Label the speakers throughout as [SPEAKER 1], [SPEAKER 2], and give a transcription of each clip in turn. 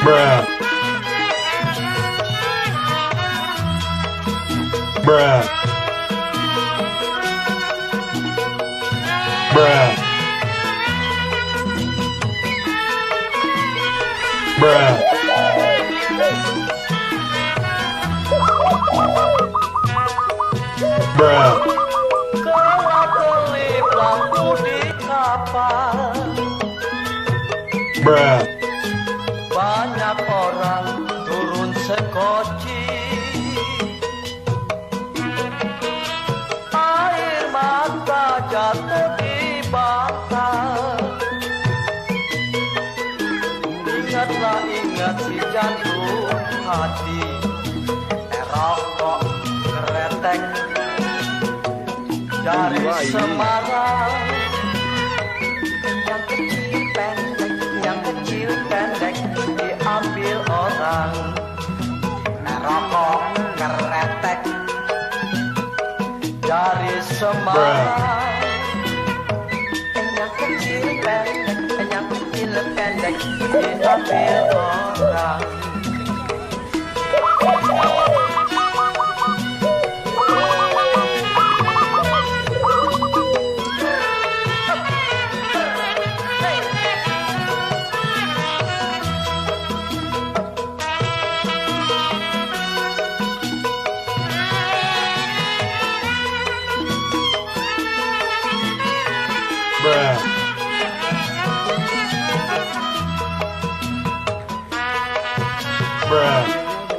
[SPEAKER 1] Bruh. Bruh. Bruh. Bruh. Bruh.
[SPEAKER 2] Kelap-kelip lampu di kapal,
[SPEAKER 1] Bruh.
[SPEAKER 2] banyak orang turun sekoci. Air mata jatuh di bantal. Ingatlah, ingat si jantung hati, rokok keretek dari Semarang. Yang kecil pendek, yang kecil pendek diambil orang. Rokok keretek dari Semarang. Yang kecil pendek, yang kecil pendek diambil orang.
[SPEAKER 1] Bruh. Bruh.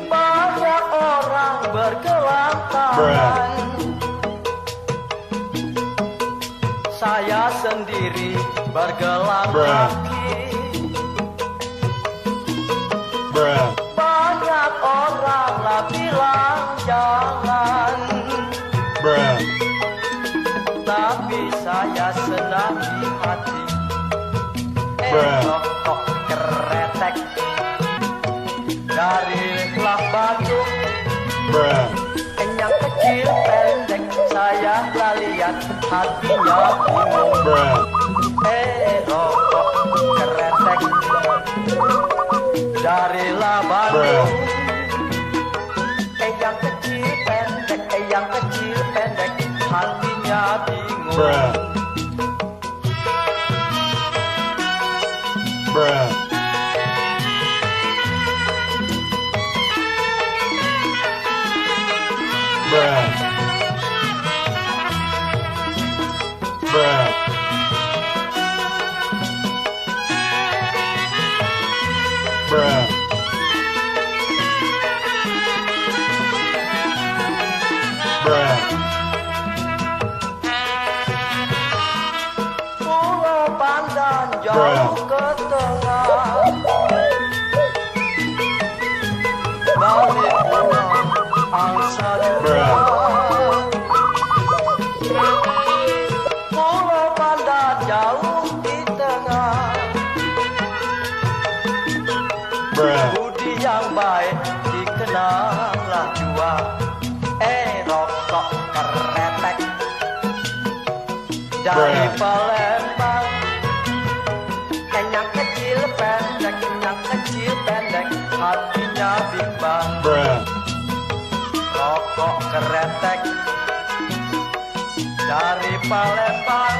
[SPEAKER 2] Banyak orang bergelantungan, saya sendiri bergelang
[SPEAKER 1] Bruh.
[SPEAKER 2] kaki.
[SPEAKER 1] Bruh.
[SPEAKER 2] Banyak orang lah bilang jangan,
[SPEAKER 1] Bruh.
[SPEAKER 2] tapi saya senang di hati.
[SPEAKER 1] Bruh.
[SPEAKER 2] Rokok keretek dari Lah Bandung.
[SPEAKER 1] Bruh.
[SPEAKER 2] Yang kecil pendek saya lah lihat hatinya bingung.
[SPEAKER 1] Bruh.
[SPEAKER 2] Rokok keretek dari Lah Bandung. Yang kecil pendek, yang kecil pendek hatinya bingung.
[SPEAKER 1] Bruh. Bruh. Bruh. Bruh. Bruh. Bruh.
[SPEAKER 2] Pulau Pandan jauh ke tengah, balik pulang angsa juga. Pulau Pandan jauh di tengah,
[SPEAKER 1] Bruh.
[SPEAKER 2] budi yang baik dikenanglah jua. Rokok keretek dari Palembang. Yang kecil pendek, yang kecil pendek hatinya bimbang.
[SPEAKER 1] Bruh.
[SPEAKER 2] Rokok keretek dari Palembang.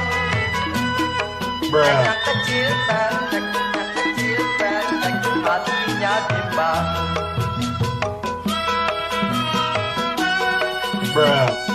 [SPEAKER 1] Bruh.
[SPEAKER 2] Yang kecil pendek, yang kecil pendek hatinya bimbang.
[SPEAKER 1] Bruh.